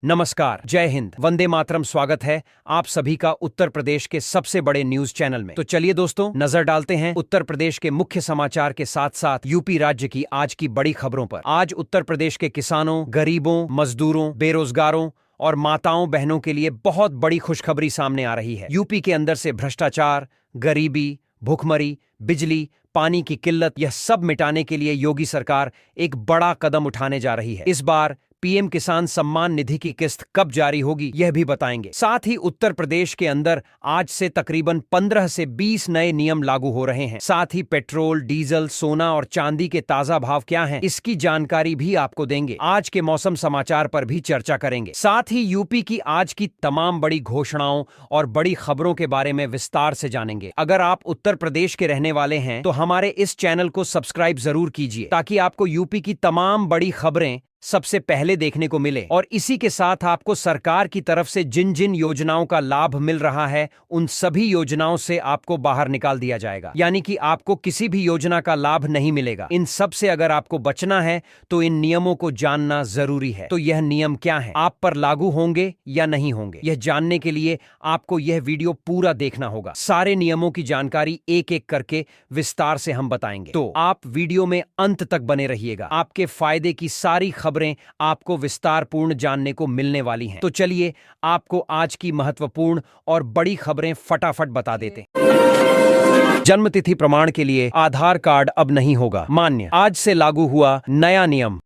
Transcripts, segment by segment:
नमस्कार, जय हिंद, वंदे मातरम। स्वागत है आप सभी का उत्तर प्रदेश के सबसे बड़े न्यूज चैनल में। तो चलिए दोस्तों, नजर डालते हैं उत्तर प्रदेश के मुख्य समाचार के साथ साथ यूपी राज्य की आज की बड़ी खबरों पर। आज उत्तर प्रदेश के किसानों, गरीबों, मजदूरों, बेरोजगारों और माताओं बहनों के लिए बहुत बड़ी खुशखबरी सामने आ रही है। यूपी के अंदर से भ्रष्टाचार, गरीबी, भुखमरी, बिजली, पानी की किल्लत, यह सब मिटाने के लिए योगी सरकार एक बड़ा कदम उठाने जा रही है। इस बार पीएम किसान सम्मान निधि की किस्त कब जारी होगी, यह भी बताएंगे। साथ ही उत्तर प्रदेश के अंदर आज से तकरीबन 15 से 20 नए नियम लागू हो रहे हैं। साथ ही पेट्रोल, डीजल, सोना और चांदी के ताजा भाव क्या हैं, इसकी जानकारी भी आपको देंगे। आज के मौसम समाचार पर भी चर्चा करेंगे। साथ ही यूपी की आज की तमाम बड़ी घोषणाओं और बड़ी खबरों के बारे में विस्तार से जानेंगे। अगर आप उत्तर प्रदेश के रहने वाले हैं तो हमारे इस चैनल को सब्सक्राइब जरूर कीजिए, ताकि आपको यूपी की तमाम बड़ी खबरें सबसे पहले देखने को मिले। और इसी के साथ आपको सरकार की तरफ से जिन जिन योजनाओं का लाभ मिल रहा है, उन सभी योजनाओं से आपको बाहर निकाल दिया जाएगा। यानी कि आपको किसी भी योजना का लाभ नहीं मिलेगा। इन सब से अगर आपको बचना है तो इन नियमों को जानना जरूरी है। तो यह नियम क्या है, आप पर लागू होंगे या नहीं होंगे, यह जानने के लिए आपको यह वीडियो पूरा देखना होगा। सारे नियमों की जानकारी एक एक करके विस्तार से हम बताएंगे, तो आप वीडियो में अंत तक बने रहिएगा। आपके फायदे की सारी खबरें आपको विस्तारपूर्ण जानने को मिलने वाली हैं। तो चलिए आपको आज की महत्वपूर्ण और बड़ी खबरें फटाफट बता देते हैं। जन्मतिथि प्रमाण के लिए आधार कार्ड अब नहीं होगा मान्य। आज से लागू हुआ नया नियम।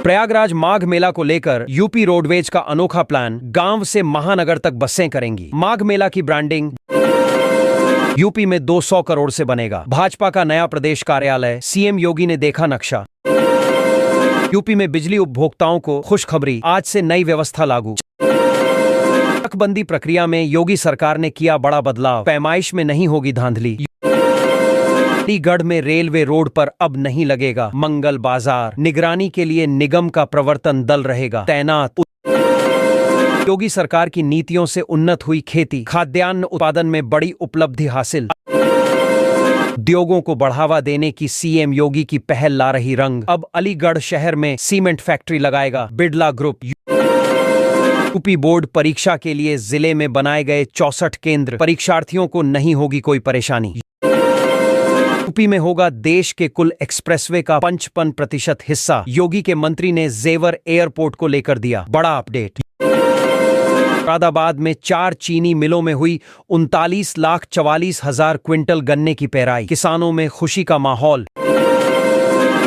प्रयागराज माघ मेला को लेकर यूपी रोडवेज का अनोखा प्लान, गांव से महानगर तक बसें करेंगी। माघ मेला की ब्रांडिंग यूपी में 200 करोड़ से बनेगा। भाजपा का नया प्रदेश कार्यालय, सीएम योगी ने देखा नक्शा। यूपी में बिजली उपभोक्ताओं को खुशखबरी, आज से नई व्यवस्था लागू। चकबंदी प्रक्रिया में योगी सरकार ने किया बड़ा बदलाव, पैमाइश में नहीं होगी धांधली। अलीगढ़ में रेलवे रोड पर अब नहीं लगेगा मंगल बाजार। निगरानी के लिए निगम का प्रवर्तन दल रहेगा तैनात। योगी सरकार की नीतियों से उन्नत हुई खेती, खाद्यान्न उत्पादन में बड़ी उपलब्धि हासिल। उद्योगों को बढ़ावा देने की सीएम योगी की पहल ला रही रंग। अब अलीगढ़ शहर में सीमेंट फैक्ट्री लगाएगा बिड़ला ग्रुप। यूपी बोर्ड परीक्षा के लिए जिले में बनाए गए 64 केंद्र, परीक्षार्थियों को नहीं होगी कोई परेशानी। यूपी में होगा देश के कुल एक्सप्रेसवे का 55% हिस्सा। योगी के मंत्री ने जेवर एयरपोर्ट को लेकर दिया बड़ा अपडेट। मुरादाबाद में 4 चीनी मिलों में हुई 39,44,000 क्विंटल गन्ने की पेराई, किसानों में खुशी का माहौल।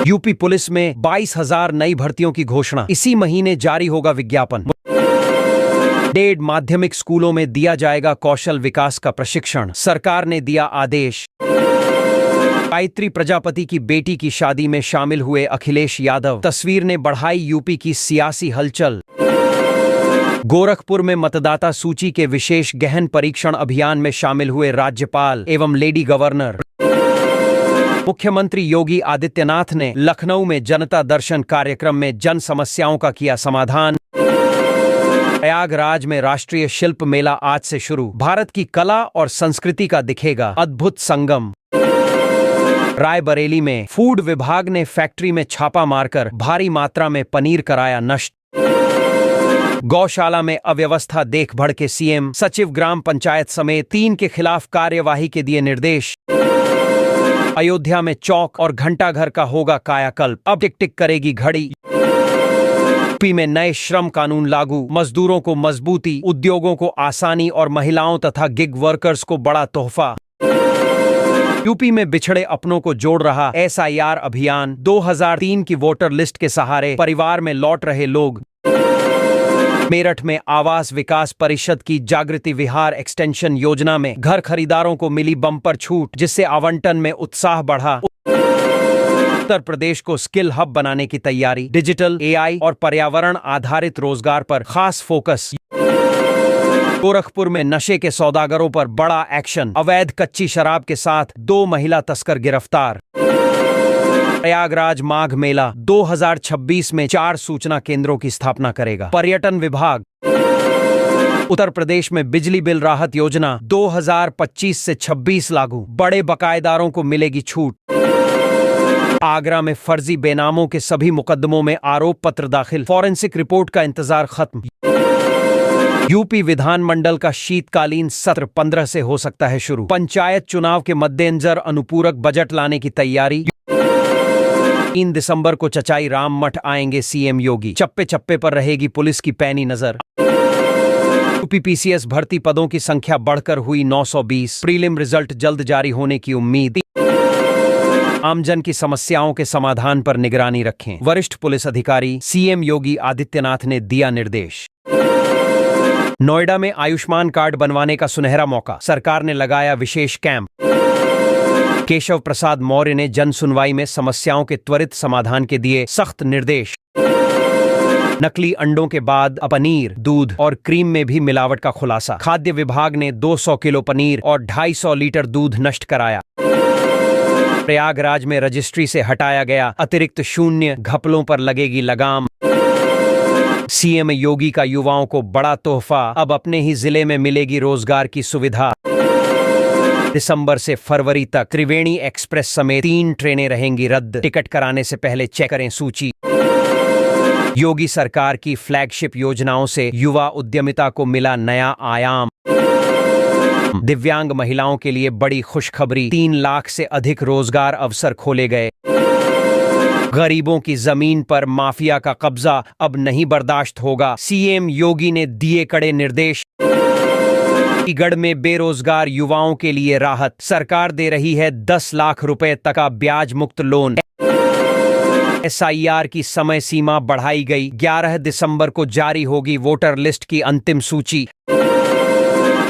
यूपी पुलिस में 22,000 नई भर्तियों की घोषणा, इसी महीने जारी होगा विज्ञापन। 1.5 माध्यमिक स्कूलों में दिया जाएगा कौशल विकास का प्रशिक्षण, सरकार ने दिया आदेश। गायत्री प्रजापति की बेटी की शादी में शामिल हुए अखिलेश यादव, तस्वीर ने बढ़ाई यूपी की सियासी हलचल। गोरखपुर में मतदाता सूची के विशेष गहन परीक्षण अभियान में शामिल हुए राज्यपाल एवं लेडी गवर्नर। मुख्यमंत्री योगी आदित्यनाथ ने लखनऊ में जनता दर्शन कार्यक्रम में जन समस्याओं का किया समाधान। प्रयागराज में राष्ट्रीय शिल्प मेला आज से शुरू, भारत की कला और संस्कृति का दिखेगा अद्भुत संगम। रायबरेली में फूड विभाग ने फैक्ट्री में छापा मारकर भारी मात्रा में पनीर कराया नष्ट। गौशाला में अव्यवस्था देख भड़के सीएम, सचिव ग्राम पंचायत समेत 3 के खिलाफ कार्यवाही के दिए निर्देश। अयोध्या में चौक और घंटाघर का होगा कायाकल्प, अब टिक टिक करेगी घड़ी। यूपी में नए श्रम कानून लागू, मजदूरों को मजबूती, उद्योगों को आसानी और महिलाओं तथा गिग वर्कर्स को बड़ा तोहफा। यूपी में बिछड़े अपनों को जोड़ रहा एसआईआर अभियान, 2003 की वोटर लिस्ट के सहारे परिवार में लौट रहे लोग। मेरठ में आवास विकास परिषद की जागृति विहार एक्सटेंशन योजना में घर खरीदारों को मिली बम्पर छूट, जिससे आवंटन में उत्साह बढ़ा। उत्तर प्रदेश को स्किल हब बनाने की तैयारी, डिजिटल, एआई और पर्यावरण आधारित रोजगार पर खास फोकस। गोरखपुर में नशे के सौदागरों पर बड़ा एक्शन, अवैध कच्ची शराब के साथ 2 महिला तस्कर गिरफ्तार। प्रयागराज माघ मेला 2026 में 4 सूचना केंद्रों की स्थापना करेगा पर्यटन विभाग। उत्तर प्रदेश में बिजली बिल राहत योजना 2025 से 26 लागू, बड़े बकायेदारों को मिलेगी छूट। आगरा में फर्जी बेनामों के सभी मुकदमों में आरोप पत्र दाखिल, फॉरेंसिक रिपोर्ट का इंतजार खत्म। यूपी विधानमंडल का शीतकालीन सत्र 15 से हो सकता है शुरू। पंचायत चुनाव के मद्देनजर अनुपूरक बजट लाने की तैयारी। 3 दिसंबर को चचाई राम मठ आएंगे सीएम योगी, चप्पे चप्पे पर रहेगी पुलिस की पैनी नजर। यूपीपीसीएस भर्ती पदों की संख्या बढ़कर हुई 920, प्रीलिम रिजल्ट जल्द जारी होने की उम्मीद। आमजन की समस्याओं के समाधान पर निगरानी रखें, वरिष्ठ पुलिस अधिकारी सीएम योगी आदित्यनाथ ने दिया निर्देश। नोएडा में आयुष्मान कार्ड बनवाने का सुनहरा मौका, सरकार ने लगाया विशेष कैंप। केशव प्रसाद मौर्य ने जन सुनवाई में समस्याओं के त्वरित समाधान के दिए सख्त निर्देश। नकली अंडों के बाद अब पनीर, दूध और क्रीम में भी मिलावट का खुलासा, खाद्य विभाग ने 200 किलो पनीर और 250 लीटर दूध नष्ट कराया। प्रयागराज में रजिस्ट्री से हटाया गया अतिरिक्त शून्य घपलों पर लगेगी लगाम। सीएम योगी का युवाओं को बड़ा तोहफा, अब अपने ही जिले में मिलेगी रोजगार की सुविधा। दिसंबर से फरवरी तक त्रिवेणी एक्सप्रेस समेत 3 ट्रेनें रहेंगी रद्द, टिकट कराने से पहले चेक करें सूची। योगी सरकार की फ्लैगशिप योजनाओं से युवा उद्यमिता को मिला नया आयाम। दिव्यांग महिलाओं के लिए बड़ी खुशखबरी, 3 लाख से अधिक रोजगार अवसर खोले गए। गरीबों की जमीन पर माफिया का कब्जा अब नहीं बर्दाश्त होगा, सीएम योगी ने दिए कड़े निर्देश। गढ़ में बेरोजगार युवाओं के लिए राहत, सरकार दे रही है 10 लाख रुपए तक का ब्याज मुक्त लोन। एसआईआर की समय सीमा बढ़ाई गई, 11 दिसंबर को जारी होगी वोटर लिस्ट की अंतिम सूची।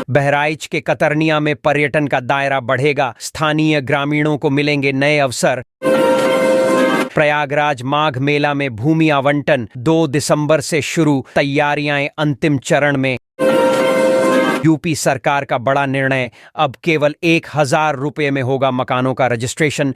बहराइच के कतरनिया में पर्यटन का दायरा बढ़ेगा, स्थानीय ग्रामीणों को मिलेंगे नए अवसर। प्रयागराज माघ मेला में भूमि आवंटन 2 दिसंबर से शुरू, तैयारियां अंतिम चरण में। यूपी सरकार का बड़ा निर्णय, अब केवल 1000 रुपये में होगा मकानों का रजिस्ट्रेशन।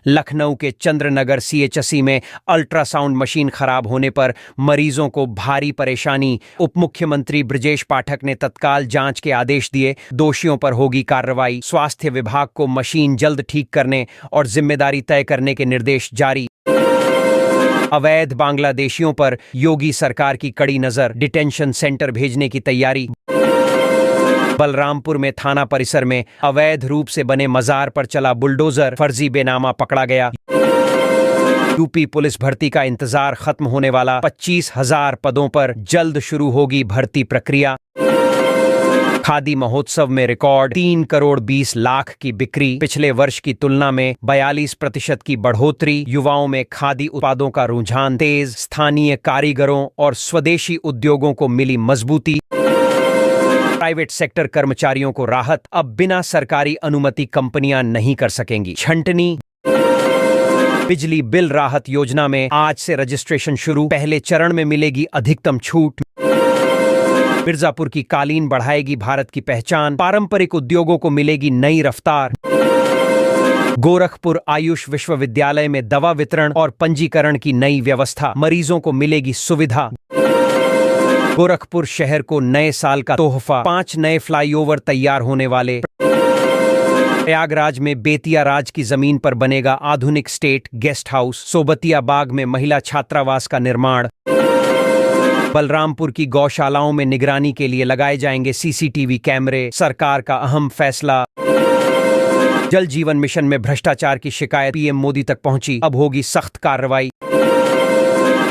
लखनऊ के चंद्रनगर सीएचसी में अल्ट्रासाउंड मशीन खराब होने पर मरीजों को भारी परेशानी, उप मुख्यमंत्री ब्रजेश पाठक ने तत्काल जांच के आदेश दिए, दोषियों पर होगी कार्रवाई। स्वास्थ्य विभाग को मशीन जल्द ठीक करने और जिम्मेदारी तय करने के निर्देश जारी। अवैध बांग्लादेशियों पर योगी सरकार की कड़ी नजर, डिटेंशन सेंटर भेजने की तैयारी। बलरामपुर में थाना परिसर में अवैध रूप से बने मजार पर चला बुलडोजर, फर्जी बेनामा पकड़ा गया। यूपी पुलिस भर्ती का इंतजार खत्म होने वाला, 25,000 पदों पर जल्द शुरू होगी भर्ती प्रक्रिया। खादी महोत्सव में रिकॉर्ड 3 करोड़ 20 लाख की बिक्री, पिछले वर्ष की तुलना में 42% की बढ़ोतरी। युवाओं में खादी उत्पादों का रुझान तेज, स्थानीय कारीगरों और स्वदेशी उद्योगों को मिली मजबूती। प्राइवेट सेक्टर कर्मचारियों को राहत, अब बिना सरकारी अनुमति कंपनियां नहीं कर सकेंगी छंटनी। बिजली बिल राहत योजना में आज से रजिस्ट्रेशन शुरू, पहले चरण में मिलेगी अधिकतम छूट। मिर्जापुर की कालीन बढ़ाएगी भारत की पहचान, पारंपरिक उद्योगों को मिलेगी नई रफ्तार। गोरखपुर आयुष विश्वविद्यालय में दवा वितरण और पंजीकरण की नई व्यवस्था, मरीजों को मिलेगी सुविधा। गोरखपुर शहर को नए साल का तोहफा, 5 नए फ्लाईओवर तैयार होने वाले। प्रयागराज में बेतिया राज की जमीन पर बनेगा आधुनिक स्टेट गेस्ट हाउस, सोबतिया बाग में महिला छात्रावास का निर्माण। बलरामपुर की गौशालाओं में निगरानी के लिए लगाए जाएंगे सीसीटीवी कैमरे, सरकार का अहम फैसला। जल जीवन मिशन में भ्रष्टाचार की शिकायत पीएम मोदी तक पहुंची, अब होगी सख्त कार्रवाई।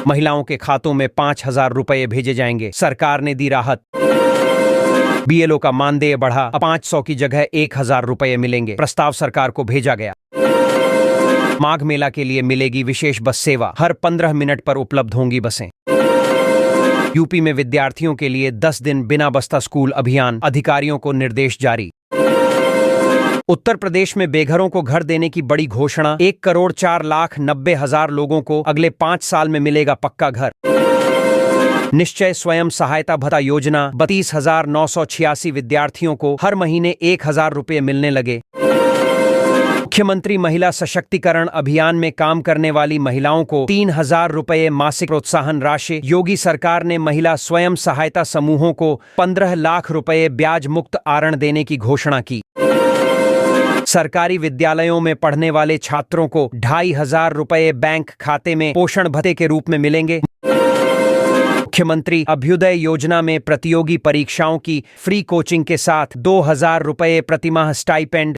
महिलाओं के खातों में 5,000 रुपये भेजे जाएंगे, सरकार ने दी राहत। बीएलओ का मानदेय बढ़ा, अब 500 की जगह 1,000 रुपये मिलेंगे, प्रस्ताव सरकार को भेजा गया। माघ मेला के लिए मिलेगी विशेष बस सेवा, हर 15 मिनट पर उपलब्ध होंगी बसें। यूपी में विद्यार्थियों के लिए 10 दिन बिना बस्ता स्कूल अभियान, अधिकारियों को निर्देश जारी। उत्तर प्रदेश में बेघरों को घर देने की बड़ी घोषणा, 1,04,90,000 लोगों को अगले 5 साल में मिलेगा पक्का घर। निश्चय स्वयं सहायता भत्ता योजना, 32,986 विद्यार्थियों को हर महीने 1,000 रुपये मिलने लगे। मुख्यमंत्री महिला सशक्तिकरण अभियान में काम करने वाली महिलाओं को 3,000 रुपये मासिक प्रोत्साहन राशि। योगी सरकार ने महिला स्वयं सहायता समूहों को 15 लाख रुपये ब्याज मुक्त आरण देने की घोषणा की। सरकारी विद्यालयों में पढ़ने वाले छात्रों को 2,500 रुपए बैंक खाते में पोषण भत्ते के रूप में मिलेंगे। मुख्यमंत्री अभ्युदय योजना में प्रतियोगी परीक्षाओं की फ्री कोचिंग के साथ 2,000 रुपए प्रतिमाह स्टाइपेंड।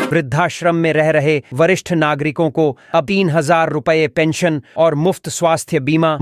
वृद्धाश्रम में रह रहे वरिष्ठ नागरिकों को अब 3,000 रुपए पेंशन और मुफ्त स्वास्थ्य बीमा।